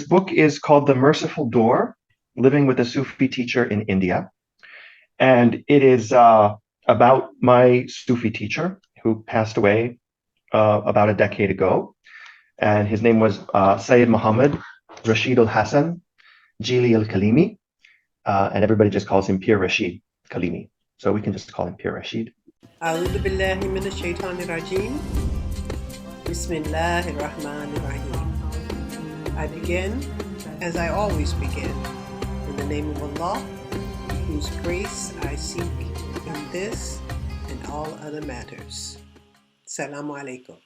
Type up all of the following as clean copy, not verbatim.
this book is called The Merciful Door, Living with a Sufi Teacher in India. And it is about my Sufi teacher who passed away about a decade ago. And his name was Sayyid Muhammad Rashid al-Hassan Jili al-Kalimi. And everybody just calls him Pir Rashid Kalimi. So we can just call him Pir Rashid. أعوذ بالله من الشيطان الرجيم. بسم الله الرحمن الرحيم. I begin, as I always begin, in the name of Allah, whose grace I seek in this and all other matters. Assalamu alaikum.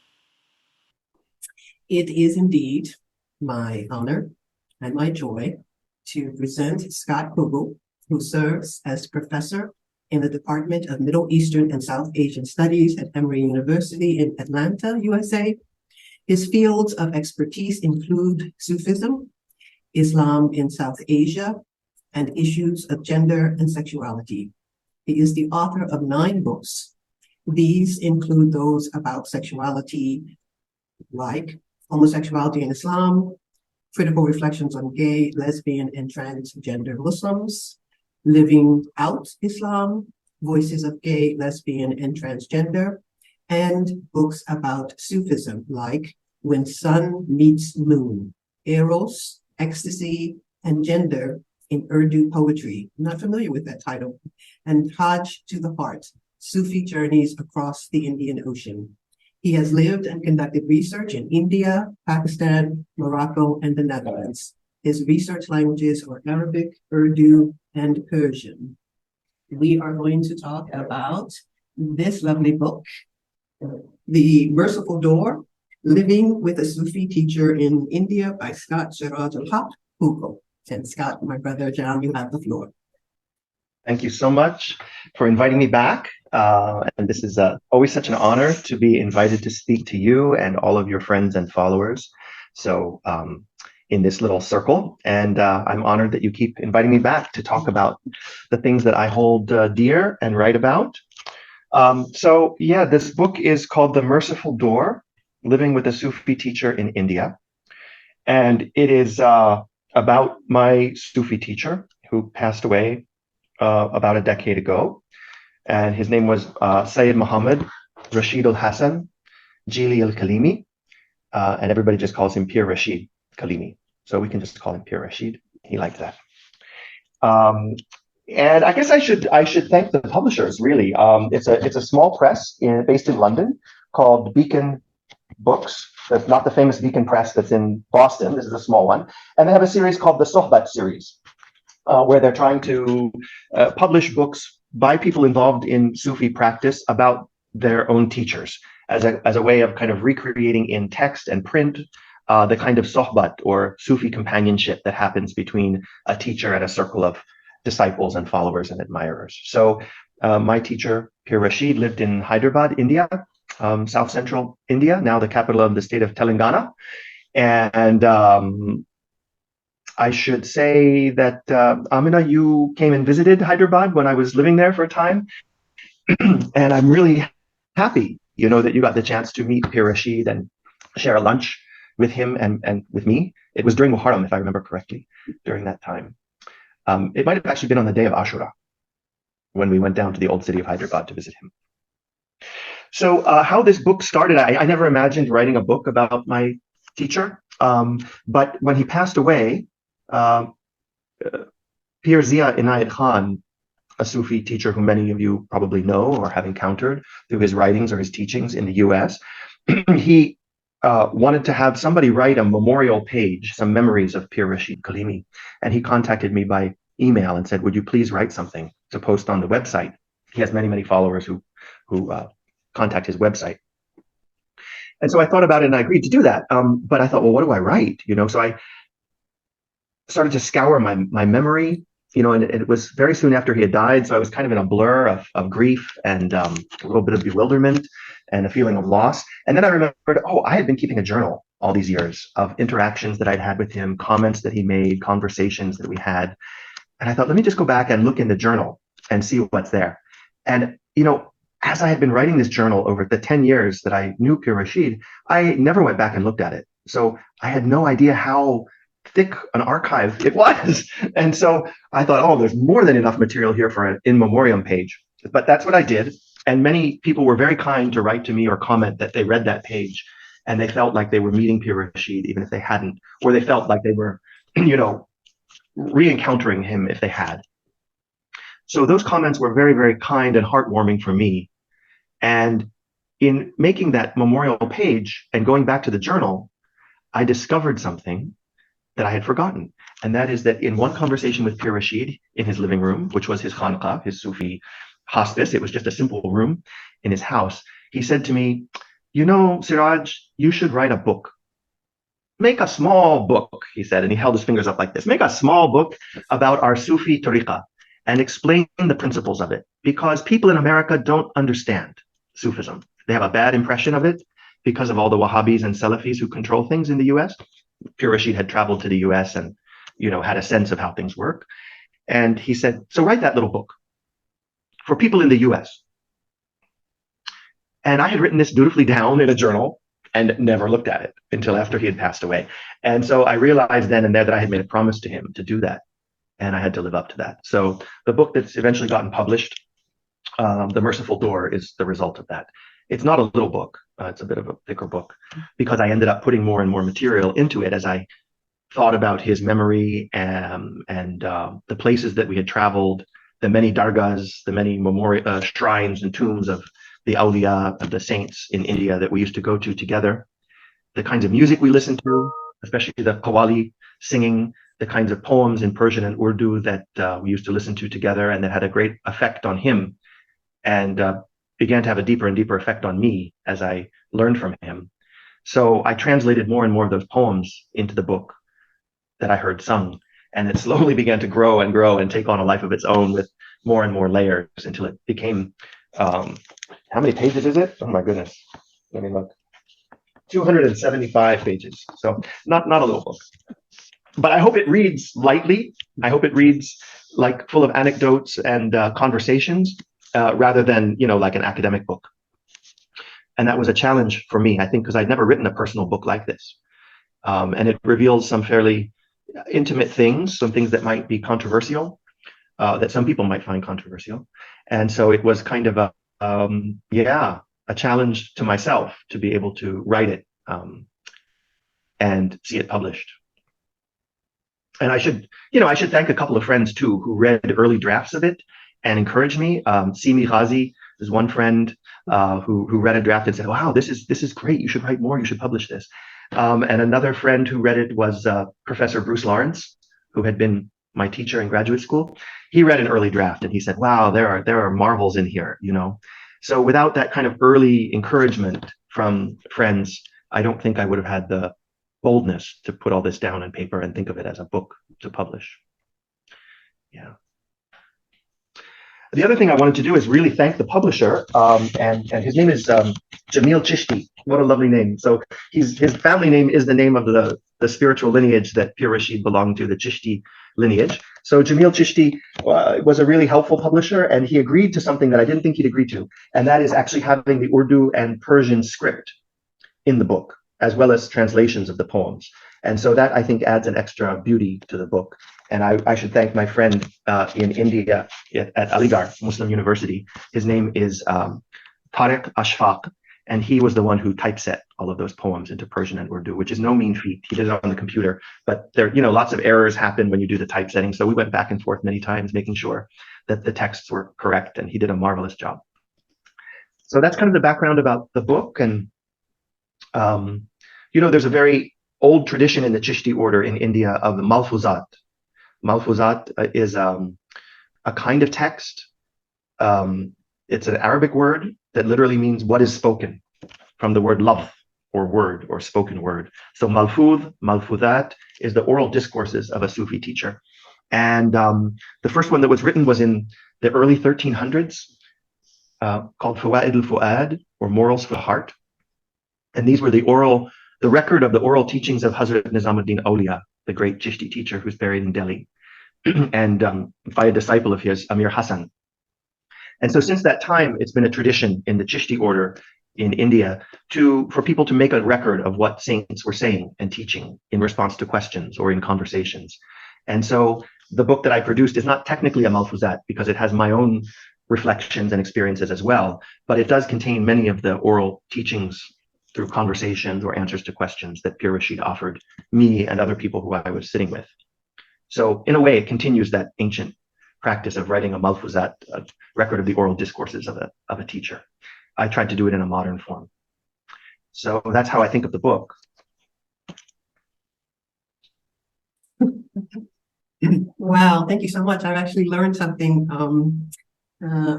It is indeed my honor and my joy to present Scott Kugle, who serves as professor in the Department of Middle Eastern and South Asian Studies at Emory University in Atlanta, USA. His fields of expertise include Sufism, Islam in South Asia, and issues of gender and sexuality. He is the author of 9 books. These include those about sexuality, like Homosexuality in Islam, Critical Reflections on Gay, Lesbian, and Transgender Muslims, Living Out Islam, Voices of Gay, Lesbian, and Transgender, and books about Sufism, like When Sun Meets Moon, Eros, Ecstasy, and Gender in Urdu Poetry. I'm not familiar with that title. And Hajj to the Heart, Sufi Journeys Across the Indian Ocean. He has lived and conducted research in India, Pakistan, Morocco, and the Netherlands. His research languages are Arabic, Urdu, and Persian. We are going to talk about this lovely book, The Merciful Door, Living with a Sufi Teacher in India by Scott Siraj al-Haq Kugle. And Scott, my brother John, you have the floor. Thank you so much for inviting me back. And this is always such an honor to be invited to speak to you and all of your friends and followers. So in this little circle, and I'm honored that you keep inviting me back to talk about the things that I hold dear and write about. So yeah, this book is called The Merciful Door, Living with a Sufi Teacher in India. And it is about my Sufi teacher who passed away about a decade ago. And his name was Sayyid Muhammad Rashid al-Hassan Jili al-Kalimi. And everybody just calls him Pir Rashid Kalimi. So we can just call him Pir Rashid. He liked that. And I guess I should thank the publishers, really. It's a small press based in London called Beacon Books. That's not the famous Beacon Press that's in Boston. This is a small one. And they have a series called the Sohbat series, where they're trying to publish books by people involved in Sufi practice about their own teachers as a way of kind of recreating in text and print the kind of sohbat or Sufi companionship that happens between a teacher and a circle of disciples and followers and admirers. So my teacher, Pir Rashid, lived in Hyderabad, India, South Central India, now the capital of the state of Telangana. And I should say that, Amina, you came and visited Hyderabad when I was living there for a time. And I'm really happy, that you got the chance to meet Pir Rashid and share a lunch with him and with me. It was during Muharram, if I remember correctly, during that time. It might have actually been on the day of Ashura when we went down to the old city of Hyderabad to visit him. So how this book started, I never imagined writing a book about my teacher. But when he passed away, Pir Zia Inayat Khan, a Sufi teacher who many of you probably know or have encountered through his writings or his teachings in the US, he wanted to have somebody write a memorial page, some memories of Pir Rashid Kalimi. And he contacted me by email and said, would you please write something to post on the website? He has many, many followers who contact his website. And so I thought about it and I agreed to do that. But I thought, well, what do I write? So I started to scour my memory, and it was very soon after he had died. So I was kind of in a blur of grief and a little bit of bewilderment and a feeling of loss. And then I remembered, I had been keeping a journal all these years of interactions that I'd had with him, comments that he made, conversations that we had. And I thought, let me just go back and look in the journal and see what's there. And, as I had been writing this journal over the 10 years that I knew Pir Rashid, I never went back and looked at it. So I had no idea how thick an archive it was. And so I thought, oh, there's more than enough material here for an in memoriam page. But that's what I did. And many people were very kind to write to me or comment that they read that page and they felt like they were meeting Pir Rashid, even if they hadn't, or they felt like they were, re-encountering him if they had. So those comments were very, very kind and heartwarming for me. And in making that memorial page and going back to the journal, I discovered something that I had forgotten. And that is that in one conversation with Pir Rashid in his living room, which was his khanqah, his Sufi hospice, it was just a simple room in his house, he said to me, Siraj, you should write a book. Make a small book, he said, and he held his fingers up like this. Make a small book about our Sufi tariqah and explain the principles of it, because people in America don't understand Sufism. They have a bad impression of it because of all the Wahhabis and Salafis who control things in the US. Pir Rashid had traveled to the US and, had a sense of how things work. And he said, so write that little book for people in the US. And I had written this dutifully down in a journal and never looked at it until after he had passed away. And so I realized then and there that I had made a promise to him to do that. And I had to live up to that. So the book that's eventually gotten published, The Merciful Door, is the result of that. It's not a little book. It's a bit of a thicker book because I ended up putting more and more material into it as I thought about his memory and the places that we had traveled, the many dargahs, the many shrines and tombs of the awliya, of the saints in India that we used to go to together, the kinds of music we listened to, especially the qawwali singing, the kinds of poems in Persian and Urdu that we used to listen to together and that had a great effect on him and began to have a deeper and deeper effect on me as I learned from him. So I translated more and more of those poems into the book that I heard sung, and it slowly began to grow and take on a life of its own with more and more layers until it became, how many pages is it? Oh my goodness. Let me look. 275 pages. So not a little book. But I hope it reads lightly. I hope it reads like full of anecdotes and conversations rather than, like an academic book. And that was a challenge for me, I think, because I'd never written a personal book like this. And it reveals some fairly intimate things, some things that might be controversial, that some people might find controversial. And so it was kind of a challenge to myself to be able to write it and see it published. And I should thank a couple of friends too who read early drafts of it and encouraged me. Simi Ghazi is one friend who read a draft and said, "Wow, this is great. You should write more. You should publish this." And another friend who read it was Professor Bruce Lawrence, who had been my teacher in graduate school. He read an early draft and he said, "Wow, there are marvels in here." So without that kind of early encouragement from friends, I don't think I would have had the boldness to put all this down on paper and think of it as a book to publish. Yeah. The other thing I wanted to do is really thank the publisher, and his name is Jamil Chishti. What a lovely name. So his family name is the name of the spiritual lineage that Pir Rashid belonged to, the Chishti lineage. So Jamil Chishti was a really helpful publisher, and he agreed to something that I didn't think he'd agree to, and that is actually having the Urdu and Persian script in the book, as well as translations of the poems. And so that, I think, adds an extra beauty to the book. And I should thank my friend in India at Aligarh Muslim University. His name is Tariq Ashfaq, and he was the one who typeset all of those poems into Persian and Urdu, which is no mean feat. He did it on the computer, but there, lots of errors happen when you do the typesetting. So we went back and forth many times, making sure that the texts were correct, and he did a marvelous job. So that's kind of the background about the book. And there's a very old tradition in the Chishti order in India of the Malfuzat. Malfuzat is a kind of text. It's an Arabic word that literally means what is spoken, from the word lafz, or word, or spoken word. So malfuzat is the oral discourses of a Sufi teacher. And the first one that was written was in the early 1300s, called Fawaid al-Fuad, or Morals for the Heart. And these were the record of the oral teachings of Hazrat Nizamuddin Awliya, the great Chishti teacher who's buried in Delhi, and by a disciple of his, Amir Hassan. And so since that time, it's been a tradition in the Chishti order in India for people to make a record of what saints were saying and teaching in response to questions or in conversations. And so the book that I produced is not technically a malfuzat because it has my own reflections and experiences as well, but it does contain many of the oral teachings through conversations or answers to questions that Pir Rashid offered me and other people who I was sitting with. So in a way, it continues that ancient practice of writing a malfuzat, a record of the oral discourses of a teacher. I tried to do it in a modern form. So that's how I think of the book. Wow, thank you so much. I've actually learned something.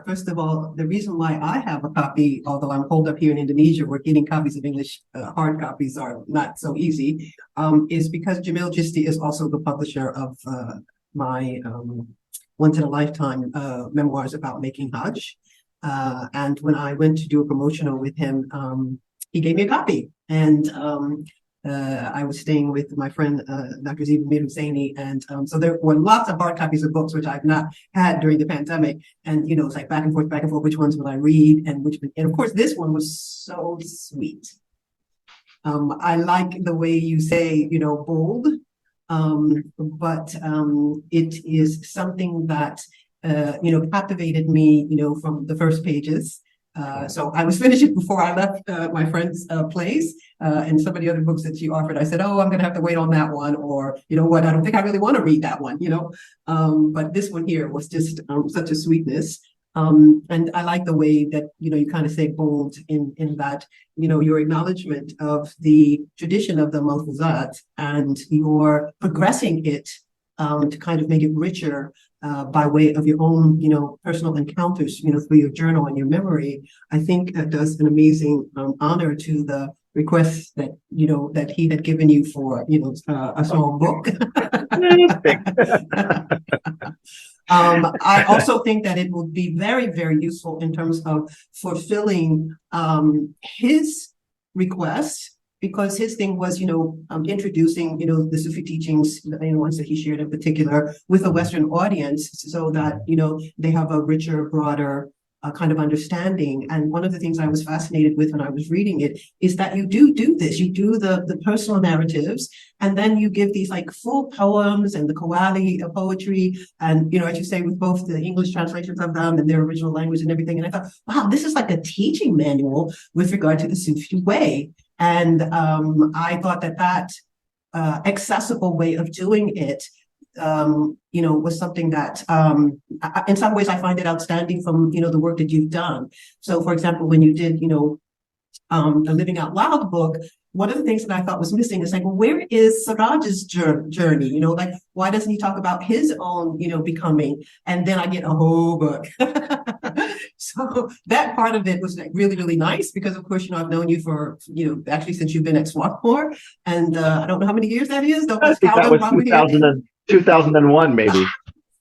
First of all, the reason why I have a copy, although I'm holed up here in Indonesia, where getting copies of English hard copies are not so easy, is because Jamil Jisti is also the publisher of my once in a lifetime memoirs about making Hajj. And when I went to do a promotional with him, he gave me a copy. And I was staying with my friend, Dr. Ziva Mir Husseini. And so there were lots of hard copies of books, which I've not had during the pandemic. And, it's like back and forth, which ones will I read? And of course, this one was so sweet. I like the way you say, bold, but it is something that, captivated me, from the first pages. So I was finishing before I left my friend's place, and some of the other books that she offered. I said, "Oh, I'm going to have to wait on that one," or you know what? I don't think I really want to read that one. But this one here was just such a sweetness, and I like the way that you kind of say bold in that your acknowledgement of the tradition of the Malfuzat and your progressing it to kind of make it richer. By way of your own, personal encounters, through your journal and your memory, I think that does an amazing honor to the request that, that he had given you for, a small book. I also think that it would be very, very useful in terms of fulfilling his request. Because his thing was, introducing, the Sufi teachings, the ones that he shared in particular, with a Western audience, so that they have a richer, broader kind of understanding. And one of the things I was fascinated with when I was reading it is that you do this. You do the personal narratives, and then you give these like full poems and the Qawwali poetry, and as you say, with both the English translations of them and their original language and everything. And I thought, wow, this is like a teaching manual with regard to the Sufi way. And I thought that accessible way of doing it, was something that, in some ways, I find it outstanding from, the work that you've done. So, for example, when you did, the Living Out Loud book, one of the things that I thought was missing is like, well, where is Siraj's journey? Like, why doesn't he talk about his own, becoming? And then I get a whole book. So that part of it was like really, really nice because, of course, I've known you for, actually since you've been at Swarthmore. And I don't know how many years that is. Don't let's count that was 2001, maybe.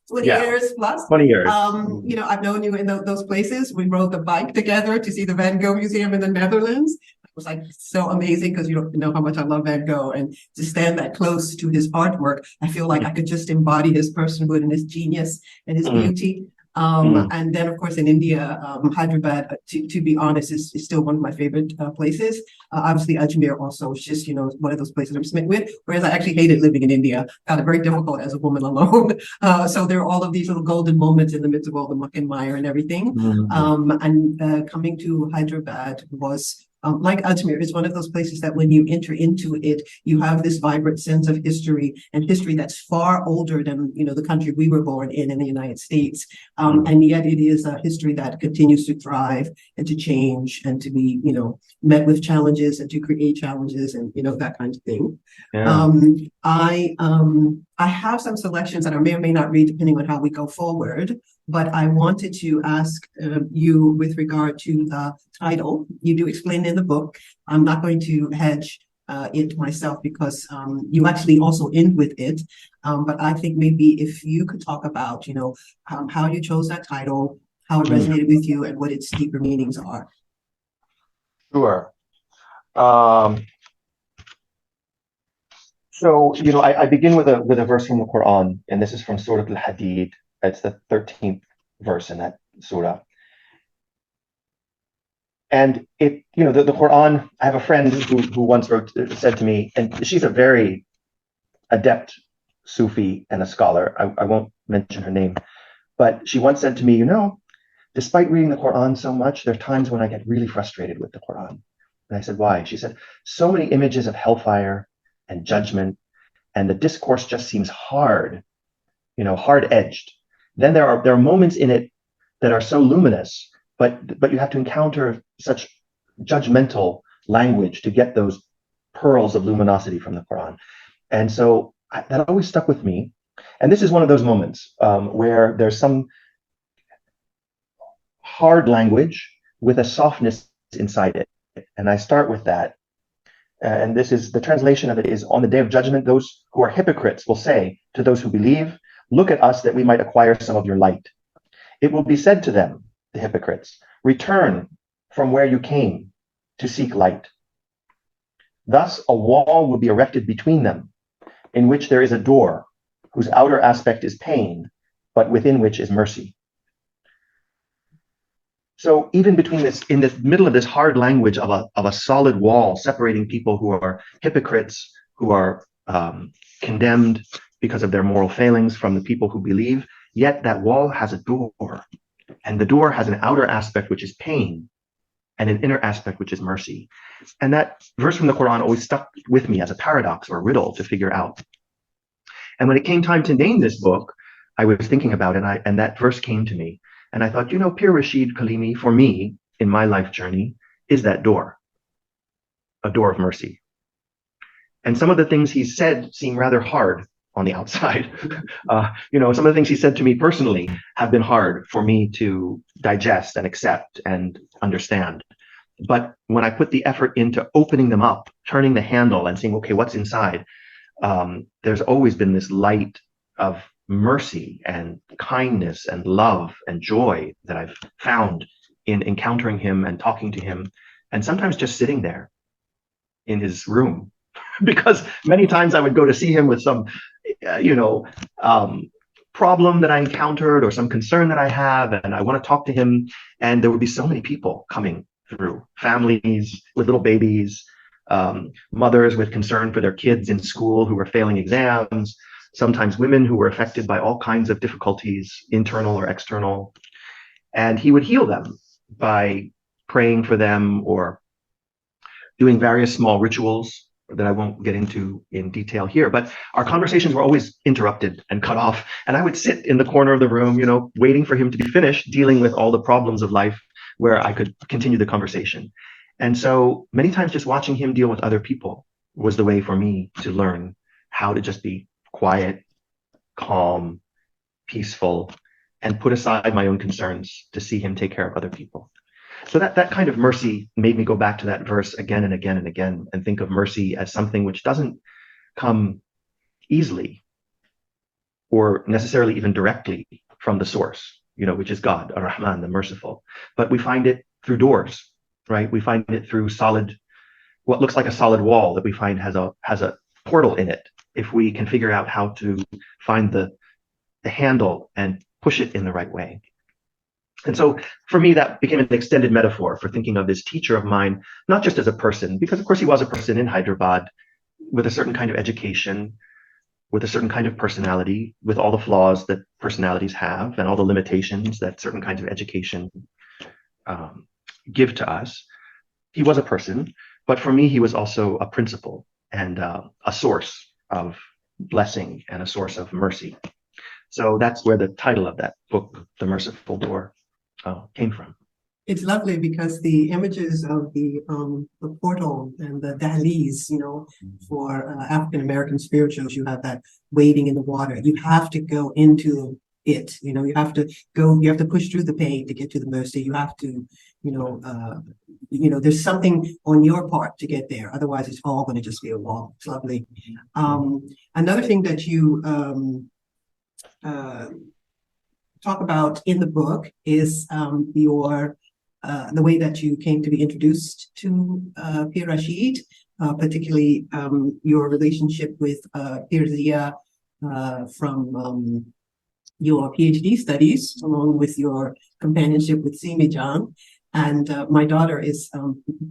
20 years plus. 20 years. I've known you in those places. We rode the bike together to see the Van Gogh Museum in the Netherlands. It was like so amazing because you don't know how much I love Van Gogh, and to stand that close to his artwork, I feel like I could just embody his personhood and his genius and his beauty. And then, of course, in India, Hyderabad, to be honest, is still one of my favorite places. Obviously, Ajmer also is just, one of those places I'm smitten with, whereas I actually hated living in India. Found it very difficult as a woman alone. So there are all of these little golden moments in the midst of all the muck and mire and everything. And coming to Hyderabad was like Ajmer, it's one of those places that when you enter into it, you have this vibrant sense of history, and history that's far older than, the country we were born in the United States. And yet it is a history that continues to thrive and to change and to be, met with challenges and to create challenges and, that kind of thing. Yeah. I have some selections that I may or may not read depending on how we go forward, but I wanted to ask you with regard to the title. You do explain it in the book. I'm not going to hedge it myself because you actually also end with it. But I think maybe if you could talk about, how you chose that title, how it resonated with you, and what its deeper meanings are. Sure. So, I begin with a verse from the Quran, and this is from Surah Al-Hadid. It's the 13th verse in that surah. And the Quran, I have a friend who once said to me, and she's a very adept Sufi and a scholar. I won't mention her name, but she once said to me, despite reading the Quran so much, there are times when I get really frustrated with the Quran. And I said, why? She said, so many images of hellfire and judgment, and the discourse just seems hard, hard edged. Then there are moments in it that are so luminous, but you have to encounter such judgmental language to get those pearls of luminosity from the Quran. And so that always stuck with me. And this is one of those moments where there's some hard language with a softness inside it. And I start with that. And this is the translation of it is, on the day of judgment, those who are hypocrites will say to those who believe, look at us that we might acquire some of your light. It will be said to them, the hypocrites, return from where you came to seek light. Thus, a wall will be erected between them, in which there is a door, whose outer aspect is pain, but within which is mercy. So even between this, in the middle of this hard language of a solid wall separating people who are hypocrites, who are condemned because of their moral failings from the people who believe, yet that wall has a door, and the door has an outer aspect which is pain, and an inner aspect which is mercy. And that verse from the Quran always stuck with me as a paradox or a riddle to figure out. And when it came time to name this book, I was thinking about it, and that verse came to me. And I thought, Pir Rashid Khalimi, for me, in my life journey, is that door, a door of mercy. And some of the things he said seem rather hard on the outside. Some of the things he said to me personally have been hard for me to digest and accept and understand. But when I put the effort into opening them up, turning the handle and seeing, okay, what's inside, there's always been this light of mercy and kindness and love and joy that I've found in encountering him and talking to him, and sometimes just sitting there in his room. Because many times I would go to see him with some, problem that I encountered or some concern that I have, and I want to talk to him, and there would be so many people coming through, families with little babies, mothers with concern for their kids in school who were failing exams, sometimes women who were affected by all kinds of difficulties, internal or external. And he would heal them by praying for them or doing various small rituals that I won't get into in detail here. But our conversations were always interrupted and cut off. And I would sit in the corner of the room, waiting for him to be finished dealing with all the problems of life where I could continue the conversation. And so many times just watching him deal with other people was the way for me to learn how to just be quiet, calm, peaceful, and put aside my own concerns to see him take care of other people. So that kind of mercy made me go back to that verse again and again and again and think of mercy as something which doesn't come easily or necessarily even directly from the source, which is God, Ar-Rahman, the Merciful. But we find it through doors, right? We find it through what looks like a solid wall that we find has a portal in it. If we can figure out how to find the handle and push it in the right way. And so for me, that became an extended metaphor for thinking of this teacher of mine, not just as a person, because of course he was a person in Hyderabad with a certain kind of education, with a certain kind of personality, with all the flaws that personalities have and all the limitations that certain kinds of education give to us. He was a person, but for me, he was also a principle and a source of blessing and a source of mercy. So that's where the title of that book, The Merciful Door, came from. It's lovely because the images of the portal and the dahliz, for African American spirituals, you have that wading in the water. You have to go into it. You have to go. You have to push through the pain to get to the mercy. You have to, there's something on your part to get there. Otherwise, it's all going to just be a wall. It's lovely. Another thing that you talk about in the book is the way that you came to be introduced to Pir Rashid, particularly your relationship with Pir Zia from your PhD studies, along with your companionship with Simi Jan. And my daughter is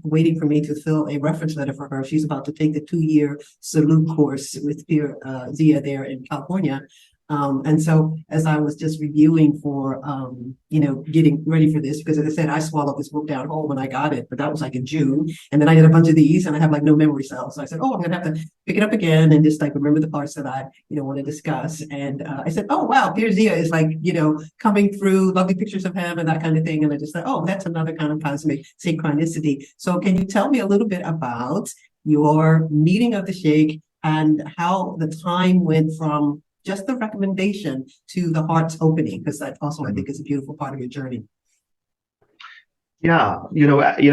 waiting for me to fill a reference letter for her. She's about to take the 2-year salute course with Pierre Zia there in California. And so as I was just reviewing for, getting ready for this, because as I said, I swallowed this book down whole when I got it, but that was like in June. And then I did a bunch of these and I have like no memory cells. So I said, oh, I'm going to have to pick it up again and just like remember the parts that I, want to discuss. And I said, oh, wow, Pierre Zia is like, coming through, lovely pictures of him and that kind of thing. And I just thought, oh, that's another kind of cosmic synchronicity. So can you tell me a little bit about your meeting of the Sheikh and how the time went from just the recommendation to the heart's opening, because that also I think is a beautiful part of your journey. Yeah,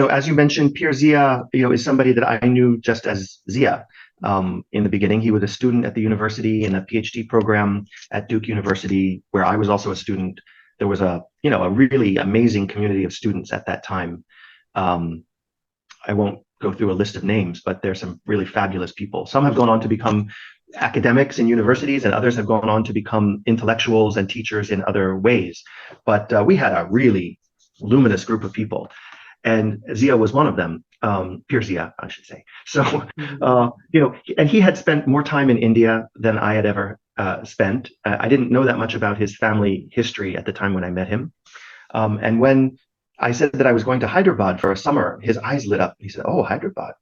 as you mentioned, Pierre Zia, is somebody that I knew just as Zia. In the beginning, he was a student at the university in a PhD program at Duke University, where I was also a student. There was a really amazing community of students at that time. I won't go through a list of names, but there's some really fabulous people. Some have gone on to become academics in universities, and others have gone on to become intellectuals and teachers in other ways. But we had a really luminous group of people, and Zia was one of them. Pierre Zia, I should say. So, and he had spent more time in India than I had ever spent. I didn't know that much about his family history at the time when I met him. And when I said that I was going to Hyderabad for a summer, his eyes lit up. He said, "Oh, Hyderabad.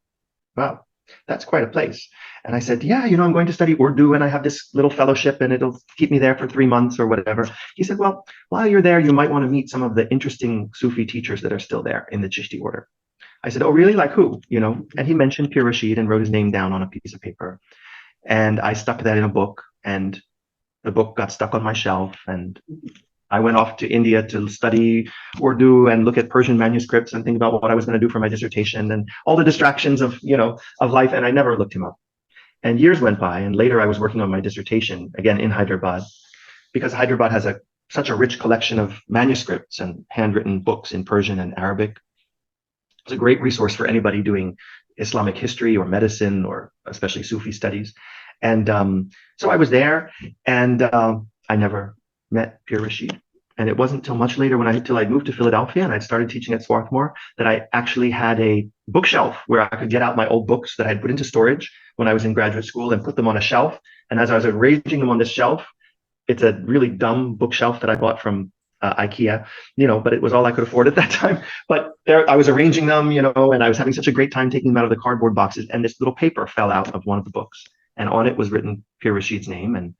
Wow, that's quite a place." And I said, "Yeah, I'm going to study Urdu and I have this little fellowship and it'll keep me there for 3 months or whatever." He said, "Well, while you're there, you might want to meet some of the interesting Sufi teachers that are still there in the Chishti order." I said, "Oh, really? Like who?" And he mentioned Pir Rashid and wrote his name down on a piece of paper. And I stuck that in a book, and the book got stuck on my shelf. And I went off to India to study Urdu and look at Persian manuscripts and think about what I was going to do for my dissertation and all the distractions of life. And I never looked him up. And years went by, and later I was working on my dissertation again in Hyderabad, because Hyderabad has such a rich collection of manuscripts and handwritten books in Persian and Arabic. It's a great resource for anybody doing Islamic history or medicine or especially Sufi studies. And so I was there, and I never met Pir Rashid. And it wasn't until much later till I'd moved to Philadelphia and I'd started teaching at Swarthmore that I actually had a bookshelf where I could get out my old books that I'd put into storage when I was in graduate school and put them on a shelf. And as I was arranging them on this shelf, it's a really dumb bookshelf that I bought from IKEA, but it was all I could afford at that time. But there I was arranging them, and I was having such a great time taking them out of the cardboard boxes. And this little paper fell out of one of the books, and on it was written Pir Rashid's name. And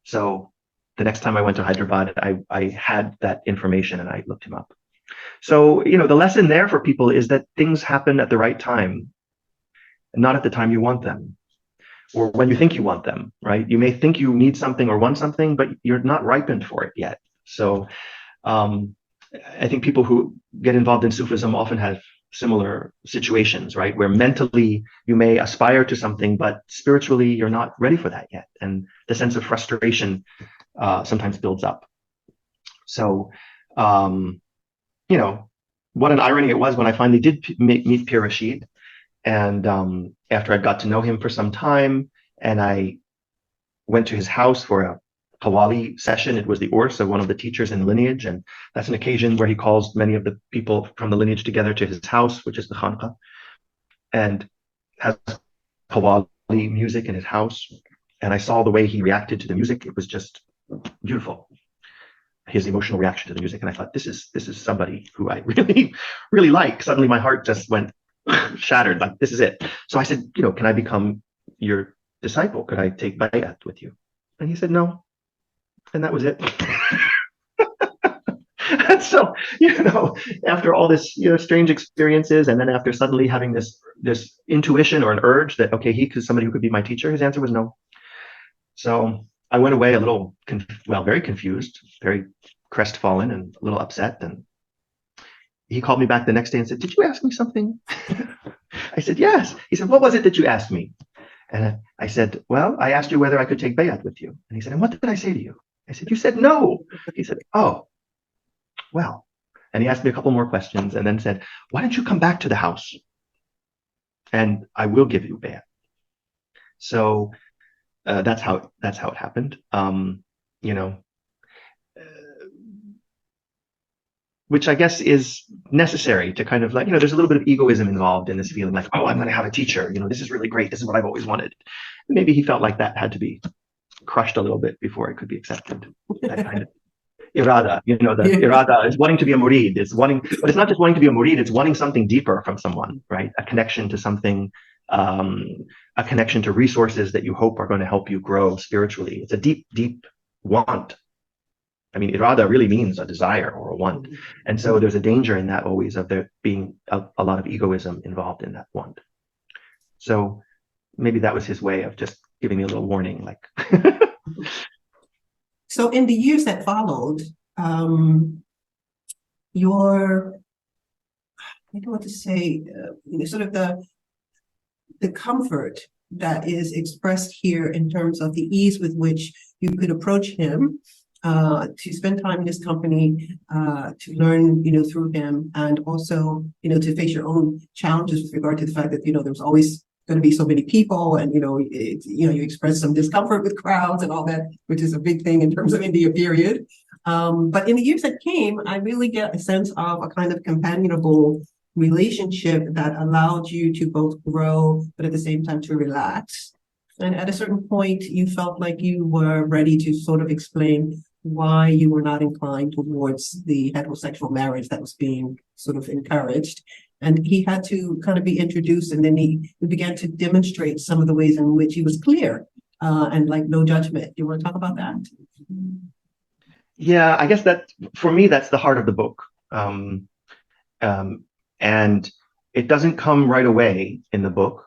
so the next time I went to Hyderabad, I had that information and I looked him up. So, the lesson there for people is that things happen at the right time, not at the time you want them, or when you think you want them, right? You may think you need something or want something, but you're not ripened for it yet. So I think people who get involved in Sufism often have similar situations, right? Where mentally you may aspire to something, but spiritually you're not ready for that yet. And the sense of frustration sometimes builds up. So, what an irony it was when I finally did meet Pir Rashid. And after I got to know him for some time, and I went to his house for a Qawwali session. It was the Urs of one of the teachers in the lineage. And that's an occasion where he calls many of the people from the lineage together to his house, which is the Khanqa, and has Qawwali music in his house. And I saw the way he reacted to the music. It was just beautiful, his emotional reaction to the music. And I thought, this is somebody who I really, really like. Suddenly my heart just went shattered, like, this is it. So I said, can I become your disciple? Could I take bayat with you? And he said, no. And that was it. And so, after all this, strange experiences, and then after suddenly having this intuition or an urge that, okay, he is somebody who could be my teacher, his answer was no. So I went away a little, very confused, very crestfallen and a little upset. And he called me back the next day and said, "Did you ask me something?" I said, "Yes." He said, "What was it that you asked me?" And I said, "Well, I asked you whether I could take bayat with you." And he said, "And what did I say to you?" I said, "You said no." He said, "Oh, well." And he asked me a couple more questions and then said, "Why don't you come back to the house and I will give you bayat?" So that's how it happened. which I guess is necessary to kind of like, there's a little bit of egoism involved in this feeling like, oh, I'm going to have a teacher. This is really great. This is what I've always wanted. And maybe he felt like that had to be crushed a little bit before it could be accepted. That kind of irada, the irada is wanting to be a murid. But it's not just wanting to be a murid. It's wanting something deeper from someone, right? A connection to something, a connection to resources that you hope are going to help you grow spiritually. It's a deep, deep want. I mean, irada really means a desire or a want. And so there's a danger in that always of there being a lot of egoism involved in that want. So maybe that was his way of just giving me a little warning, like. So in the years that followed, your, I don't know what to say, sort of the comfort that is expressed here in terms of the ease with which you could approach him, to spend time in his company, to learn, through him, and also, to face your own challenges with regard to the fact that, there's always going to be so many people, and you express some discomfort with crowds and all that, which is a big thing in terms of India, period. But in the years that came, I really get a sense of a kind of companionable relationship that allowed you to both grow, but at the same time to relax. And at a certain point, you felt like you were ready to sort of explain why you were not inclined towards the heterosexual marriage that was being sort of encouraged. And he had to kind of be introduced, and then he began to demonstrate some of the ways in which he was clear, and like no judgment. Do you want to talk about that? Yeah, I guess that for me, that's the heart of the book. And it doesn't come right away in the book,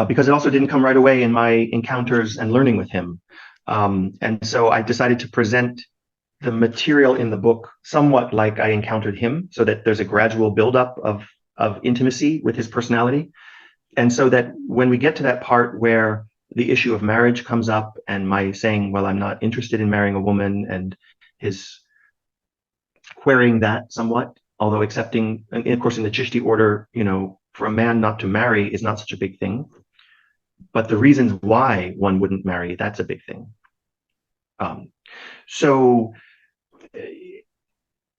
because it also didn't come right away in my encounters and learning with him. And so I decided to present the material in the book somewhat like I encountered him, so that there's a gradual buildup of intimacy with his personality. And so that when we get to that part where the issue of marriage comes up and my saying, well, I'm not interested in marrying a woman, and his querying that somewhat, although accepting, and of course in the Chishti order, for a man not to marry is not such a big thing. But the reasons why one wouldn't marry, that's a big thing.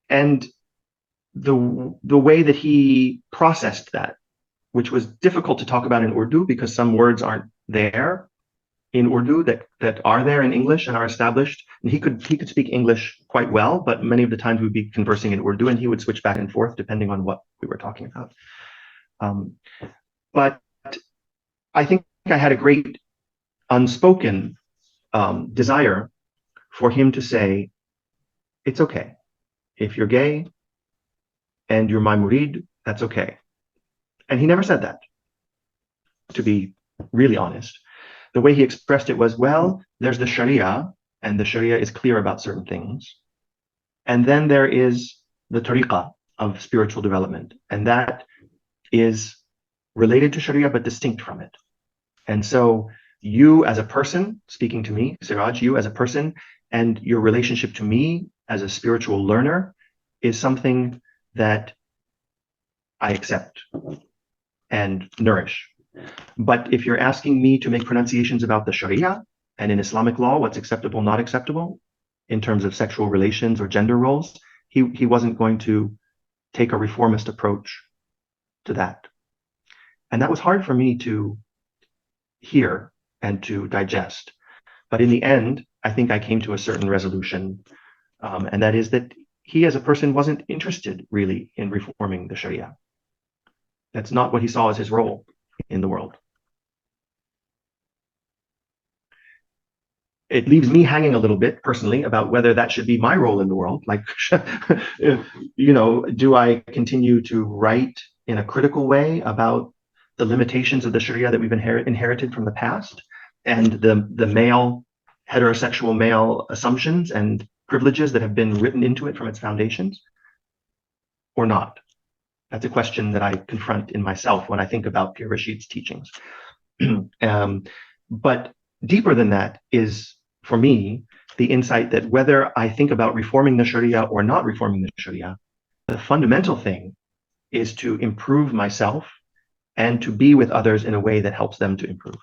And the way that he processed that, which was difficult to talk about in Urdu because some words aren't there in Urdu that are there in English and are established. And he could speak English quite well, but many of the times we'd be conversing in Urdu, and he would switch back and forth depending on what we were talking about. But I think I had a great unspoken desire for him to say, it's okay. If you're gay and you're my murid, that's okay. And he never said that, to be really honest. The way he expressed it was, well, there's the Sharia, and the Sharia is clear about certain things. And then there is the tariqah of spiritual development, and that is related to Sharia but distinct from it. And so you as a person, speaking to me, Siraj, you as a person, and your relationship to me as a spiritual learner is something that I accept and nourish. But if you're asking me to make pronunciations about the Sharia and in Islamic law, what's acceptable, not acceptable, in terms of sexual relations or gender roles, he wasn't going to take a reformist approach to that. And that was hard for me to hear and to digest. But in the end, I think I came to a certain resolution, and that is that he as a person wasn't interested really in reforming the Sharia. That's not what he saw as his role in the world. It leaves me hanging a little bit personally about whether that should be my role in the world. Like, do I continue to write in a critical way about the limitations of the Sharia that we've inherited from the past, and the male, heterosexual male assumptions and privileges that have been written into it from its foundations, or not? That's a question that I confront in myself when I think about Pir Rashid's teachings. But deeper than that is, for me, the insight that whether I think about reforming the Sharia or not reforming the Sharia, the fundamental thing is to improve myself and to be with others in a way that helps them to improve,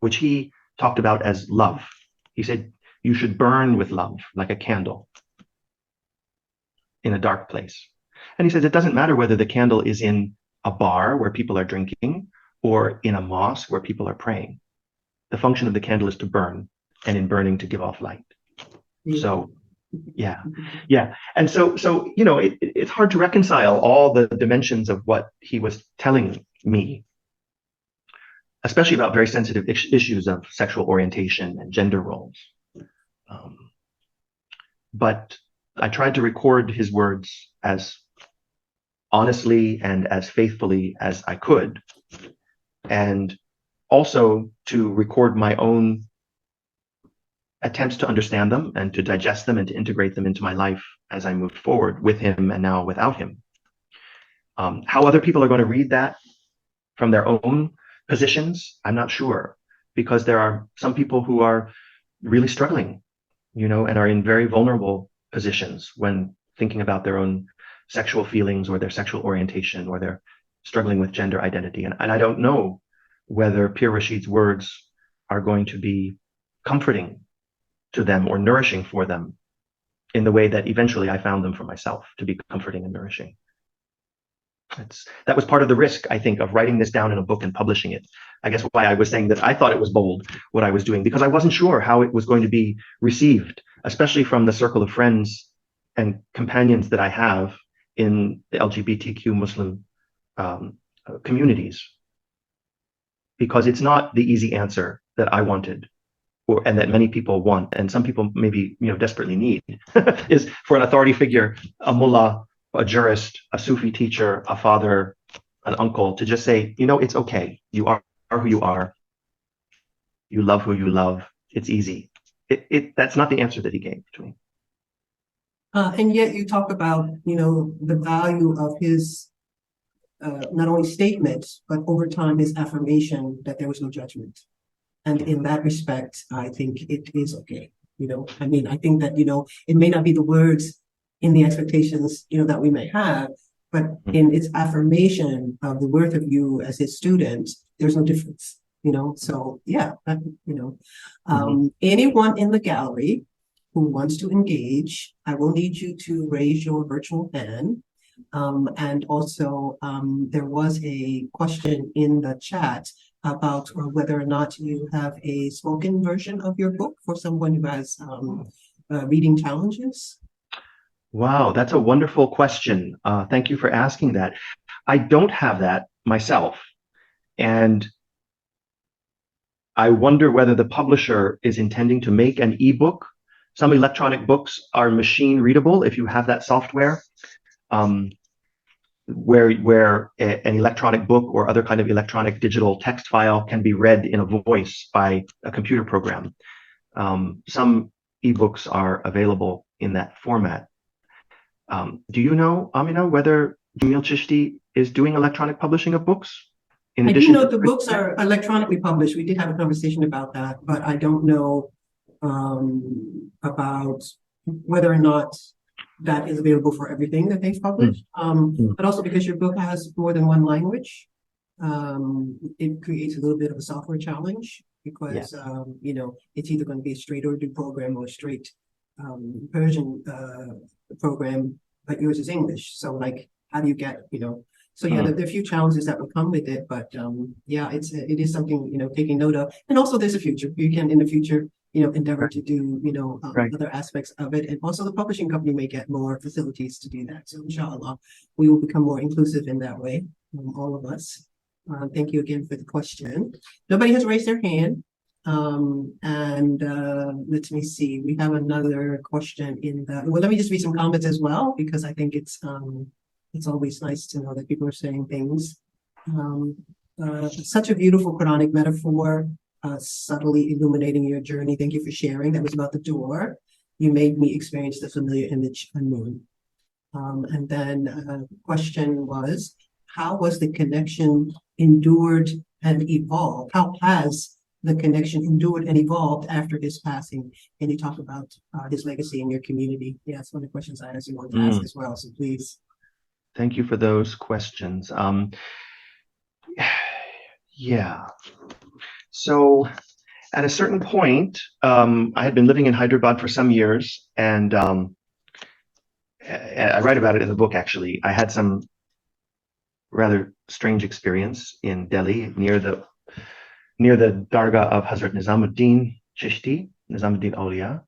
which he talked about as love. He said, you should burn with love like a candle in a dark place. And he says it doesn't matter whether the candle is in a bar where people are drinking or in a mosque where people are praying. The function of the candle is to burn, and in burning to give off light. So yeah, yeah. And so it's hard to reconcile all the dimensions of what he was telling me, especially about very sensitive issues of sexual orientation and gender roles. But I tried to record his words as honestly and as faithfully as I could, and also to record my own attempts to understand them and to digest them and to integrate them into my life as I moved forward with him and now without him. How other people are going to read that from their own positions, I'm not sure, because there are some people who are really struggling, and are in very vulnerable positions when thinking about their own sexual feelings or their sexual orientation, or they're struggling with gender identity. And I don't know whether Pir Rashid's words are going to be comforting to them or nourishing for them in the way that eventually I found them for myself to be comforting and nourishing. That was part of the risk, I think, of writing this down in a book and publishing it. I guess why I was saying that I thought it was bold what I was doing, because I wasn't sure how it was going to be received, especially from the circle of friends and companions that I have in the LGBTQ Muslim communities, because it's not the easy answer that I wanted, and that many people want, and some people maybe desperately need, is for an authority figure, a mullah, a jurist, a Sufi teacher, a father, an uncle, to just say, it's okay. You are who you are. You love who you love. It's easy. That's not the answer that he gave to me. And yet you talk about, the value of his not only statements, but over time his affirmation that there was no judgment. And in that respect, I think it is okay. I think that, it may not be the words in the expectations, that we may have, but in its affirmation of the worth of you as his student, there's no difference, so yeah, anyone in the gallery who wants to engage, I will need you to raise your virtual hand. And also, there was a question in the chat about whether or not you have a spoken version of your book for someone who has reading challenges. Wow, that's a wonderful question. Thank you for asking that. I don't have that myself. And I wonder whether the publisher is intending to make an ebook. Some electronic books are machine readable if you have that software, where an electronic book or other kind of electronic digital text file can be read in a voice by a computer program. Some ebooks are available in that format. Do you know, Amina, whether Jamil Chishti is doing electronic publishing of books? I do know the books are electronically published. We did have a conversation about that, but I don't know about whether or not that is available for everything that they've published. But also because your book has more than one language, it creates a little bit of a software challenge, because it's either going to be a straight Urdu program or a straight Persian program, but yours is English. So like, how do you get, so yeah, there are a few challenges that will come with it, but yeah, it is something, taking note of. And also there's a future. You can in the future, endeavor to do, other aspects of it. And also the publishing company may get more facilities to do that. So inshallah, we will become more inclusive in that way, all of us. Thank you again for the question. Nobody has raised their hand. And let me see, we have another question well, let me just read some comments as well, because I think it's always nice to know that people are saying things. Such a beautiful Quranic metaphor, subtly illuminating your journey. Thank you for sharing. That was about the door. You made me experience the familiar image anew. And then the question was, how was the connection endured and evolved? How has the connection endured and evolved after his passing? And you talk about his legacy in your community. Yeah, it's one of the questions I actually want to ask as well. So please. Thank you for those questions. Yeah. So at a certain point, I had been living in Hyderabad for some years, and I write about it in the book, actually. I had some rather strange experience in Delhi near the Dargah of Hazrat Nizamuddin Chishti, Nizamuddin Aulia,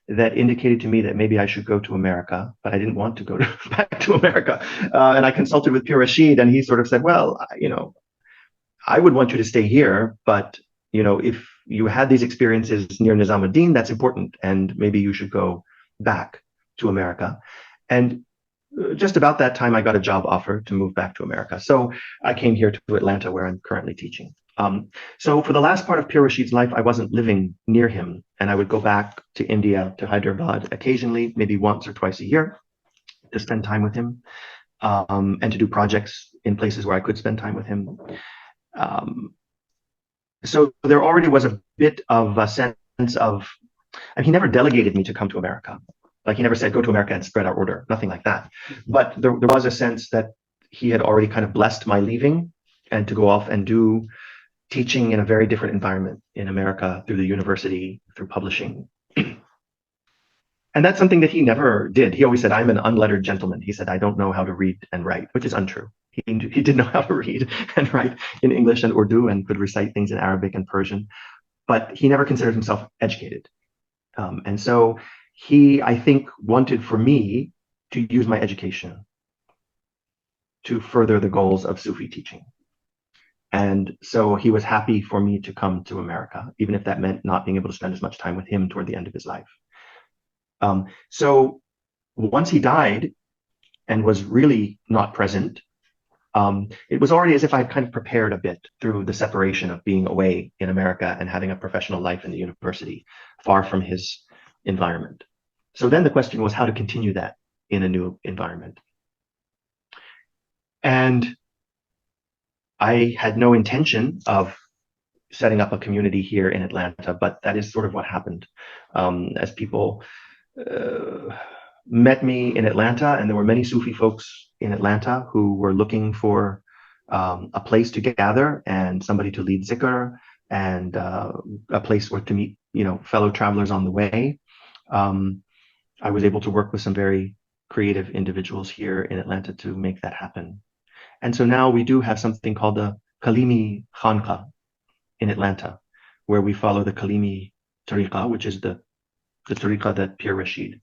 that indicated to me that maybe I should go to America, but I didn't want to go back to America. And I consulted with Pir Rashid, and he sort of said, well, I would want you to stay here, but if you had these experiences near Nizamuddin, that's important, and maybe you should go back to America. And just about that time, I got a job offer to move back to America. So I came here to Atlanta, where I'm currently teaching. So for the last part of Pir Rashid's life, I wasn't living near him, and I would go back to India, to Hyderabad occasionally, maybe once or twice a year, to spend time with him, and to do projects in places where I could spend time with him. So there already was a bit of a sense of, and he never delegated me to come to America. Like, he never said, go to America and spread our order, nothing like that. But there was a sense that he had already kind of blessed my leaving and to go off and do teaching in a very different environment in America, through the university, through publishing. And that's something that he never did. He always said, I'm an unlettered gentleman. He said, I don't know how to read and write, which is untrue. He did know how to read and write in English and Urdu, and could recite things in Arabic and Persian, but he never considered himself educated. And so he, I think, wanted for me to use my education to further the goals of Sufi teaching. And so he was happy for me to come to America, even if that meant not being able to spend as much time with him toward the end of his life. So once he died and was really not present, it was already as if I had kind of prepared a bit through the separation of being away in America and having a professional life in the university, far from his environment. So then the question was how to continue that in a new environment. And I had no intention of setting up a community here in Atlanta, but that is sort of what happened. As people met me in Atlanta, and there were many Sufi folks in Atlanta who were looking for a place to gather and somebody to lead zikr, and a place where to meet, fellow travelers on the way. I was able to work with some very creative individuals here in Atlanta to make that happen. And so now we do have something called the Kalimi Khanqa in Atlanta, where we follow the Kalimi Tariqa, which is the Tariqa that Pir Rashid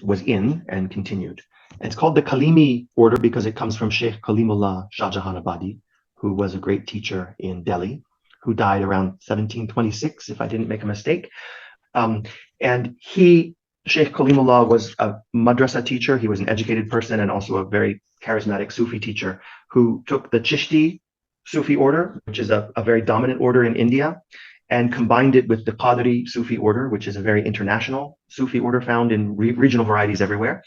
was in and continued. And it's called the Kalimi order because it comes from Sheikh Kalimullah Shah Jahan Abadi, who was a great teacher in Delhi, who died around 1726, if I didn't make a mistake. And Sheikh Kalimullah, was a madrasa teacher. He was an educated person and also a very charismatic Sufi teacher who took the Chishti Sufi order, which is a very dominant order in India, and combined it with the Qadri Sufi order, which is a very international Sufi order found in regional varieties everywhere.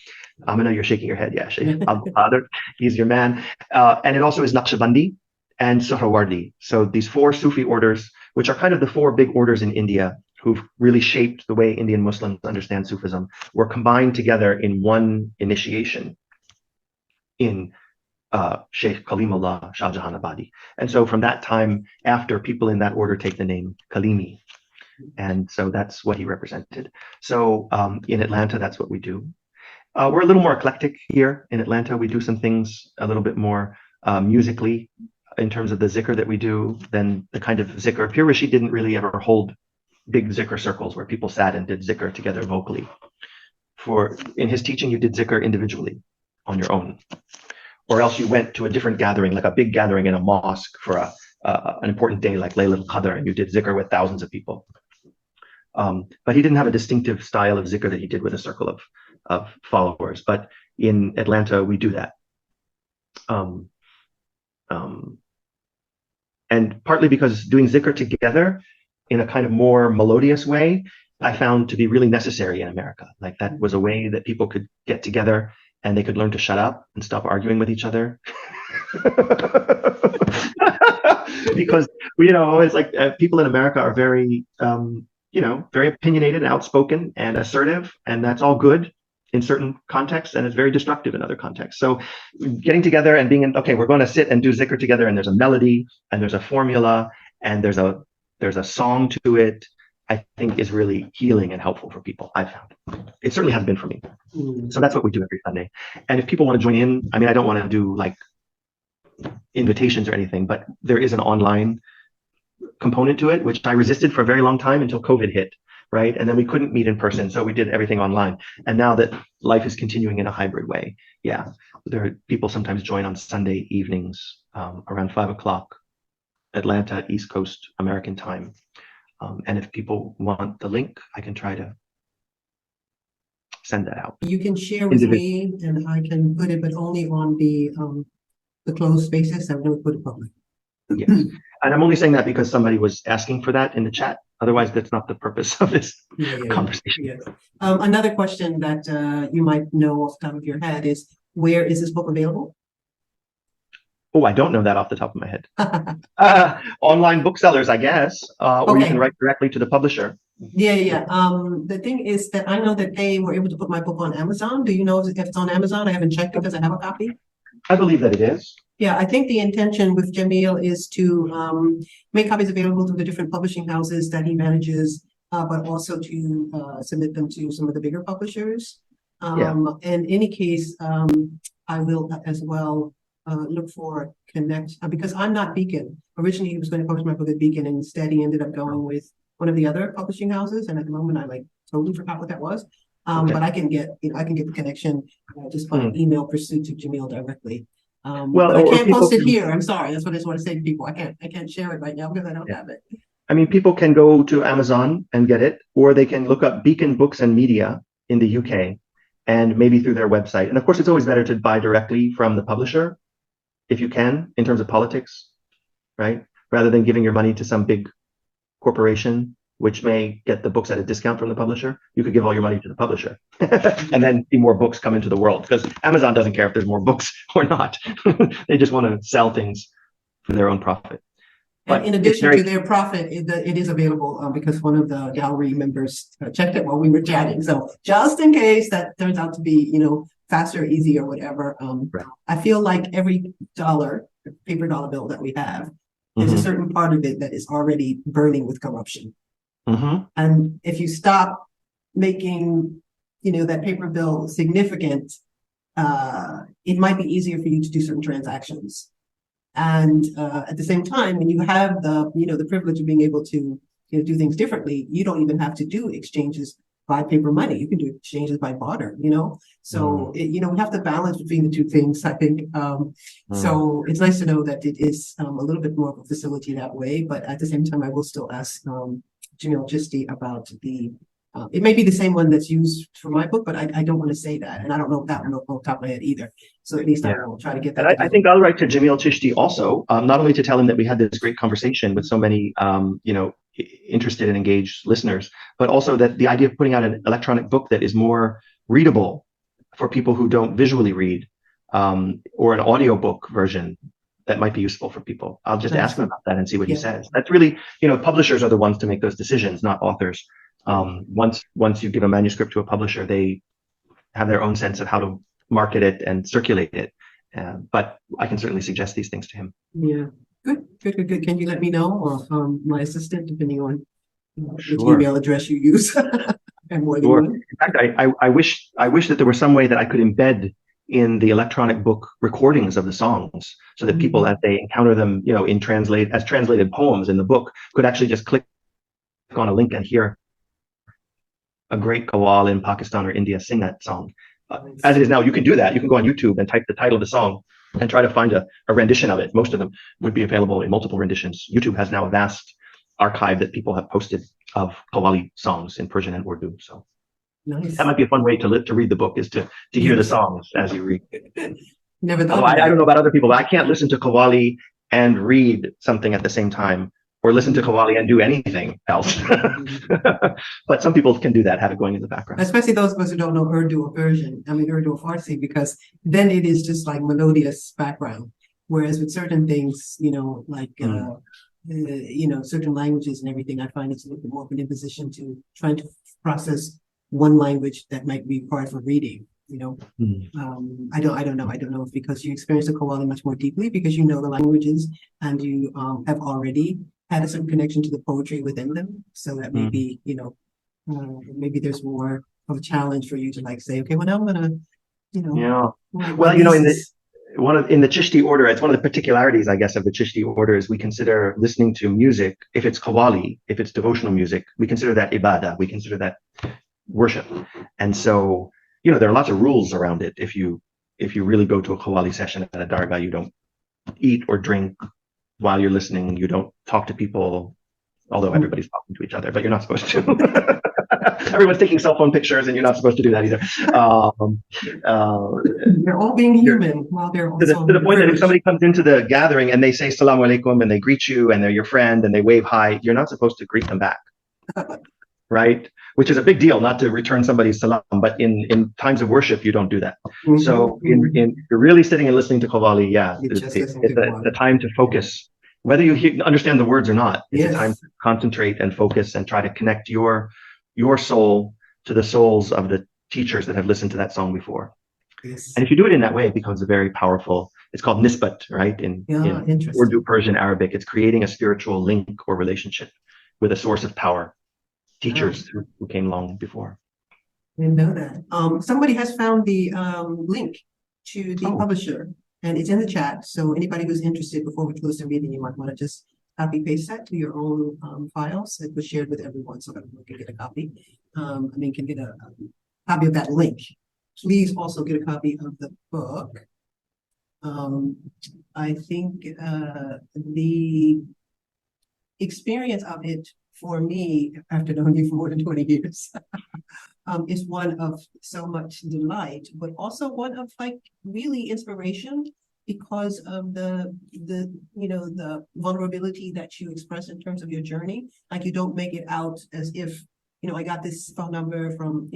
I know you're shaking your head. Yeah, Sheikh Abdul Qadir, he's your man. And it also is Naqshbandi and Suhrawardi. So these four Sufi orders, which are kind of the four big orders in India, who've really shaped the way Indian Muslims understand Sufism, were combined together in one initiation in Sheikh Kalimullah Shah Jahan Abadi. And so from that time, after, people in that order take the name Kalimi. And so that's what he represented. So in Atlanta, that's what we do. We're a little more eclectic here in Atlanta. We do some things a little bit more musically in terms of the zikr that we do than the kind of zikr. Pir Rashid didn't really ever hold big zikr circles where people sat and did zikr together vocally. In his teaching, you did zikr individually on your own, or else you went to a different gathering, like a big gathering in a mosque for an important day like Laylatul Qadr, and you did zikr with thousands of people. But he didn't have a distinctive style of zikr that he did with a circle of followers. But in Atlanta, we do that. And partly because doing zikr together in a kind of more melodious way, I found to be really necessary in America. Like, that was a way that people could get together and they could learn to shut up and stop arguing with each other. Because, it's like people in America are very, very opinionated and outspoken and assertive, and that's all good in certain contexts, and it's very destructive in other contexts. So getting together and being okay, we're going to sit and do zikr together, and there's a melody and there's a formula and there's a song to it, I think is really healing and helpful for people, I've found. it certainly has been for me. Mm. So that's what we do every Sunday. And if people want to join in, I mean, I don't want to do like invitations or anything, but there is an online component to it, which I resisted for a very long time until COVID hit, right? And then we couldn't meet in person, so we did everything online. And now that life is continuing in a hybrid way, yeah, there are people sometimes join on Sunday evenings around 5 o'clock Atlanta East Coast American time. And if people want the link, I can try to send that out. You can share with me, and I can put it, but only on the closed spaces. I don't put it public. Yes. And I'm only saying that because somebody was asking for that in the chat. Otherwise, that's not the purpose of this conversation. Yes. Another question that you might know off the top of your head is, where is this book available? Oh, I don't know that off the top of my head. Online booksellers, I guess, or you can write directly to the publisher. Yeah. The thing is that I know that they were able to put my book on Amazon. Do you know if it's on Amazon? I haven't checked because I have a copy. I believe that it is. Yeah, I think the intention with Jamil is to make copies available to the different publishing houses that he manages, but also to submit them to some of the bigger publishers. In any case, I will as well look for Connect, because I'm not Beacon. Originally, he was going to publish my book at Beacon, and instead he ended up going with one of the other publishing houses. And at the moment, I like totally forgot what that was. But I can get the connection just by email pursuit to Jamil directly. But I can't post it here. I'm sorry. That's what I just want to say to people. I can't share it right now because I don't have it. I mean, people can go to Amazon and get it, or they can look up Beacon Books and Media in the UK, and maybe through their website. And of course, it's always better to buy directly from the publisher, if you can, in terms of politics, right? Rather than giving your money to some big corporation, which may get the books at a discount from the publisher. You could give all your money to the publisher and then see more books come into the world, because Amazon doesn't care if there's more books or not. They just want to sell things for their own profit. But in addition to their profit, it is available because one of the gallery members checked it while we were chatting. So just in case that turns out to be, faster, easy, or whatever, I feel like every paper dollar bill that we have, there's a certain part of it that is already burning with corruption. And if you stop making, that paper bill significant, it might be easier for you to do certain transactions. And at the same time, when you have the privilege of being able to do things differently, you don't even have to do exchanges by paper money. You can do exchanges by barter. So we have to balance between the two things, I think. So it's nice to know that it is a little bit more of a facility that way. But at the same time, I will still ask Jamil Chisti about it may be the same one that's used for my book, but I don't want to say that. And I don't know if that one off the top of my head either. So at least I will try to get that. And I think I'll write to Jamil Chisti also, not only to tell him that we had this great conversation with so many, interested and engaged listeners, but also that the idea of putting out an electronic book that is more readable for people who don't visually read, or an audiobook version that might be useful for people. I'll just ask him about that and see what he says. That's really, publishers are the ones to make those decisions, not authors. Once you give a manuscript to a publisher, they have their own sense of how to market it and circulate it. But I can certainly suggest these things to him. Yeah, good. Can you let me know, or my assistant, depending on which email address you use? And more than one. In fact, I wish that there was some way that I could embed in the electronic book recordings of the songs, so that people, as they encounter them, as translated poems in the book, could actually just click on a link and hear a great Qawwal in Pakistan or India sing that song. As it is now, you can do that. You can go on YouTube and type the title of the song and try to find a rendition of it. Most of them would be available in multiple renditions. YouTube has now a vast archive that people have posted of Qawwali songs in Persian and Urdu. So that might be a fun way to read the book, is to hear the songs as you read. Never thought. I don't know about other people, but I can't listen to Qawwali and read something at the same time, or listen to Qawwali and do anything else. But some people can do that, have it going in the background. Especially those of us who don't know Urdu or Persian, Urdu or Farsi, because then it is just like melodious background. Whereas with certain things, certain languages and everything, I find it's a little bit more of an imposition to trying to process one language that might be hard for reading. I don't know. I don't know if because you experience the Qawwali much more deeply because you know the languages and you have already had a certain connection to the poetry within them. So that maybe, maybe there's more of a challenge for you to like say, okay, well now I'm gonna, Yeah. write my Well, in the thesis. in the Chishti order, it's one of the particularities, I guess, of the Chishti order is we consider listening to music, if it's qawwali, if it's devotional music, we consider that ibadah, we consider that worship. And so, there are lots of rules around it. If you really go to a qawwali session at a dargah, you don't eat or drink while you're listening. You don't talk to people, although everybody's talking to each other, but you're not supposed to. Everyone's taking cell phone pictures, and you're not supposed to do that either. They're all being human while they're also To the point that if privileged. somebody comes into the gathering and they say salamu alaikum and they greet you and they're your friend and they wave hi, you're not supposed to greet them back, right? Which is a big deal, not to return somebody's salam, but in times of worship, you don't do that. So if you're really sitting and listening to qawwali, it's the time to focus. Whether you understand the words or not, it's a time to concentrate and focus and try to connect your soul to the souls of the teachers that have listened to that song before. Yes. And if you do it in that way, it becomes a very powerful, it's called nisbat, right? In Urdu, Persian, Arabic, it's creating a spiritual link or relationship with a source of power, teachers who came long before. I didn't know that. Somebody has found the link to the publisher, and it's in the chat. So anybody who's interested, before we close the meeting, you might want to just copy paste that to your own files. It was shared with everyone, so everyone can get a copy. Can get a copy of that link. Please also get a copy of the book. I think the experience of it for me, after knowing you for more than 20 years, is one of so much delight, but also one of like really inspiration because of the vulnerability that you express in terms of your journey. Like you don't make it out as if, I got this phone number from,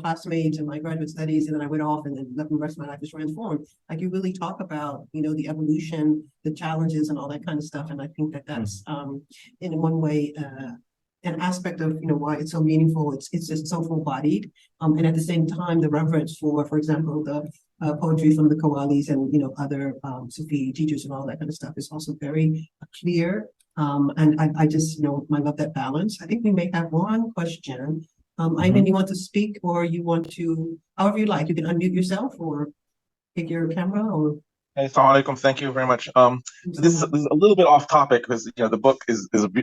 classmates in my graduate studies, and then I went off and then the rest of my life was transformed. Like you really talk about, the evolution, the challenges and all that kind of stuff. And I think that that's, in one way, an aspect of, why it's so meaningful. It's just so full bodied. And at the same time, the reverence for example, the poetry from the Qawwalis and, other Sufi teachers and all that kind of stuff is also very clear. And I just, I love that balance. I think we may have one question. Ayman, you want to speak, or you want to, however you like, you can unmute yourself or take your camera or. Hey, assalamu alaikum. Thank you very much. This is a little bit off topic because the book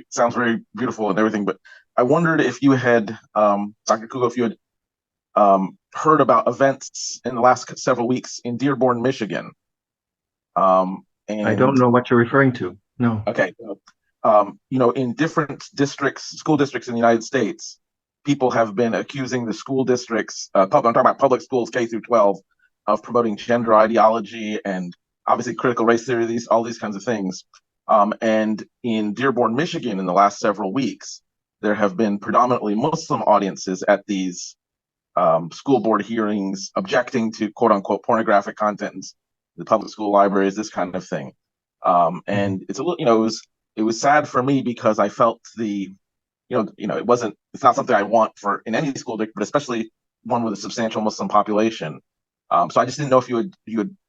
sounds very beautiful and everything, but I wondered if you had, Dr. Kugle, if you had heard about events in the last several weeks in Dearborn, Michigan. And I don't know what you're referring to. No. Okay. In different school districts in the United States, people have been accusing the school districts, I'm talking about public schools K through 12, of promoting gender ideology and obviously critical race theory, all these kinds of things. And in Dearborn, Michigan, in the last several weeks, there have been predominantly Muslim audiences at these school board hearings objecting to quote unquote pornographic content in the public school libraries, this kind of thing. And it's a little, it was sad for me because I felt it's not something I want in any school district, but especially one with a substantial Muslim population. So I just didn't know if you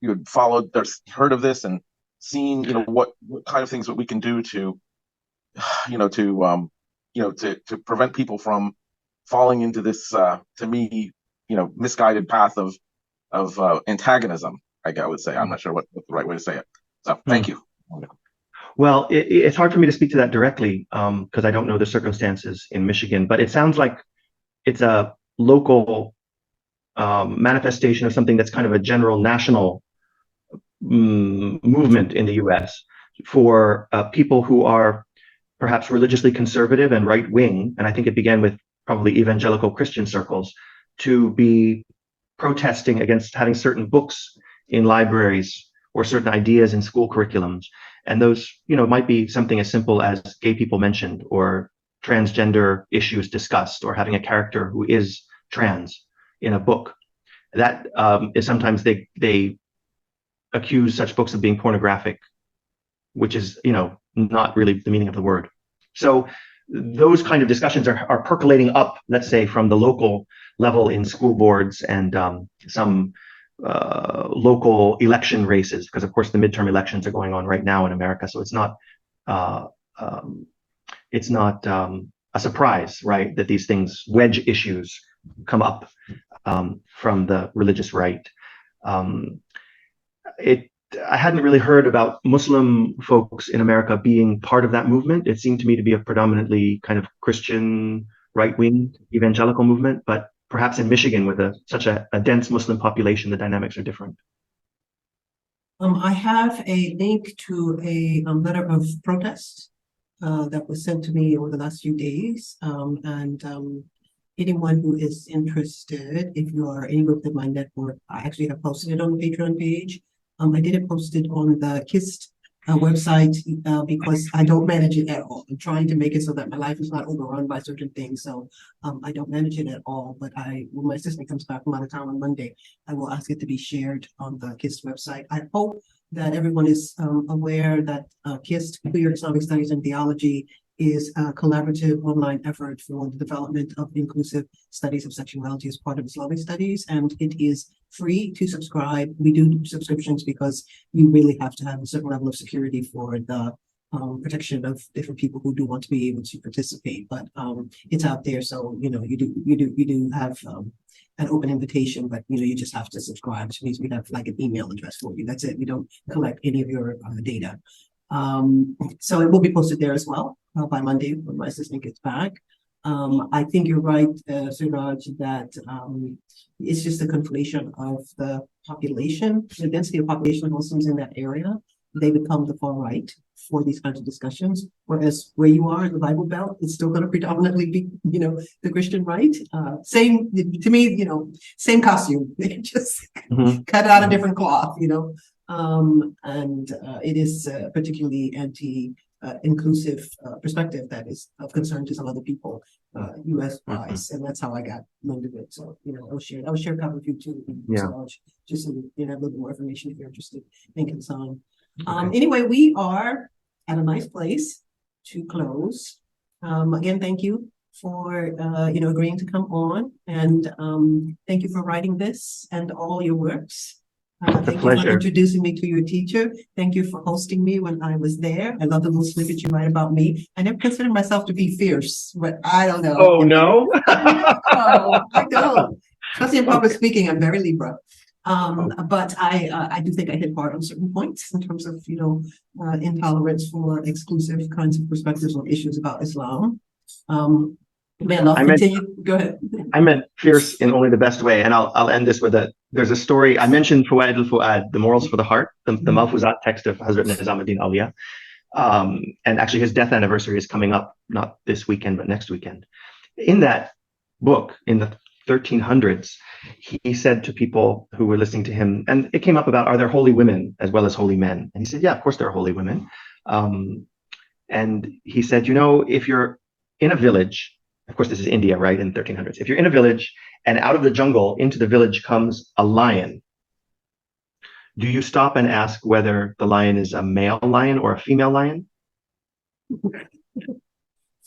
had followed or heard of this and seen, what kind of things that we can do to prevent people from falling into this, to me, misguided path of antagonism. I would say. I'm not sure what the right way to say it. So thank you. Well, it's hard for me to speak to that directly because I don't know the circumstances in Michigan, but it sounds like it's a local manifestation of something that's kind of a general national movement in the US for people who are perhaps religiously conservative and right-wing, and I think it began with probably evangelical Christian circles, to be protesting against having certain books in libraries or certain ideas in school curriculums. And those, might be something as simple as gay people mentioned, or transgender issues discussed, or having a character who is trans in a book. That is sometimes they accuse such books of being pornographic, which is, not really the meaning of the word. So those kind of discussions are percolating up, let's say, from the local level in school boards and some local election races, because of course the midterm elections are going on right now in America. So it's not a surprise, right, that these things, wedge issues, come up from the religious right. I hadn't really heard about Muslim folks in America being part of that movement. It seemed to me to be a predominantly kind of Christian, right-wing evangelical movement, but perhaps in Michigan with such a dense Muslim population, the dynamics are different. I have a link to a letter of protest that was sent to me over the last few days. Anyone who is interested, if you are any group in my network, I actually have posted it on the Patreon page. I didn't post it on the KIST website because I don't manage it at all. I'm trying to make it so that my life is not overrun by certain things. So I don't manage it at all. But when my assistant comes back from out of town on Monday, I will ask it to be shared on the KIST website. I hope that everyone is aware that KIST, Queer Islamic Studies and Theology, is a collaborative online effort for the development of inclusive studies of sexuality as part of Islamic studies, and it is free to subscribe. We do subscriptions because you really have to have a certain level of security for the protection of different people who do want to be able to participate. But it's out there, so you do have an open invitation, but you just have to subscribe, which means we have like an email address for you. That's it. We don't collect any of your data. So it will be posted there as well by Monday when my assistant gets back. I think you're right, Suraj, that it's just a conflation of the population, the density of population of Muslims in that area. They become the far right for these kinds of discussions, whereas where you are in the Bible Belt, it's still going to predominantly be, the Christian right. Same, to me, same costume, just cut out a different cloth, and it is particularly anti-inclusive perspective that is of concern to some other people, U.S. wise, and that's how I got wind of it. So, I'll share a copy with you too. Yeah. So just so you have a little more information if you're interested in concern. Okay. Anyway, we are at a nice place to close. Again, thank you for agreeing to come on, and thank you for writing this and all your works. Thank you for introducing me to your teacher. Thank you for hosting me when I was there. I love the little snippet you write about me. I never considered myself to be fierce, but I don't know. Oh, no? I don't. Especially in public speaking, I'm very Libra. But I do think I hit hard on certain points in terms of, intolerance for exclusive kinds of perspectives on issues about Islam. Go ahead. I meant fierce in only the best way, and I'll end this with there's a story. I mentioned Fawaid al-Fuad, the Morals for the Heart, the Malfuzat text of Hazrat Nizamuddin Awliya. And actually his death anniversary is coming up, not this weekend, but next weekend. In that book, in the 1300s, he said to people who were listening to him, and it came up about, are there holy women as well as holy men? And he said, yeah, of course there are holy women. And he said, if you're in a village, of course, this is India, right, in the 1300s. If you're in a village and out of the jungle into the village comes a lion, do you stop and ask whether the lion is a male lion or a female lion?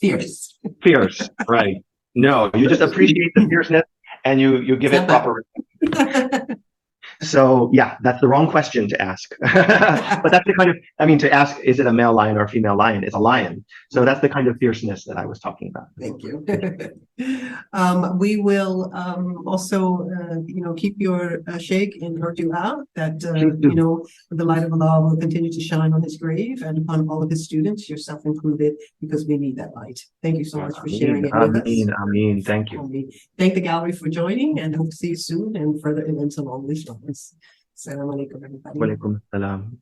Fierce. Fierce, right. No, you just appreciate the fierceness and you give it proper respect. So yeah, that's the wrong question to ask. But that's the kind of, to ask, is it a male lion or a female lion? It's a lion. So that's the kind of fierceness that I was talking about. Thank you. We will also, keep your sheikh in our dua that, the light of Allah will continue to shine on his grave and upon all of his students, yourself included, because we need that light. Thank you so much for sharing it with us. Ameen. Thank you. Thank the gallery for joining, and hope to see you soon and further events along this line. Assalamu alaikum, everybody. Wa alaikum assalam.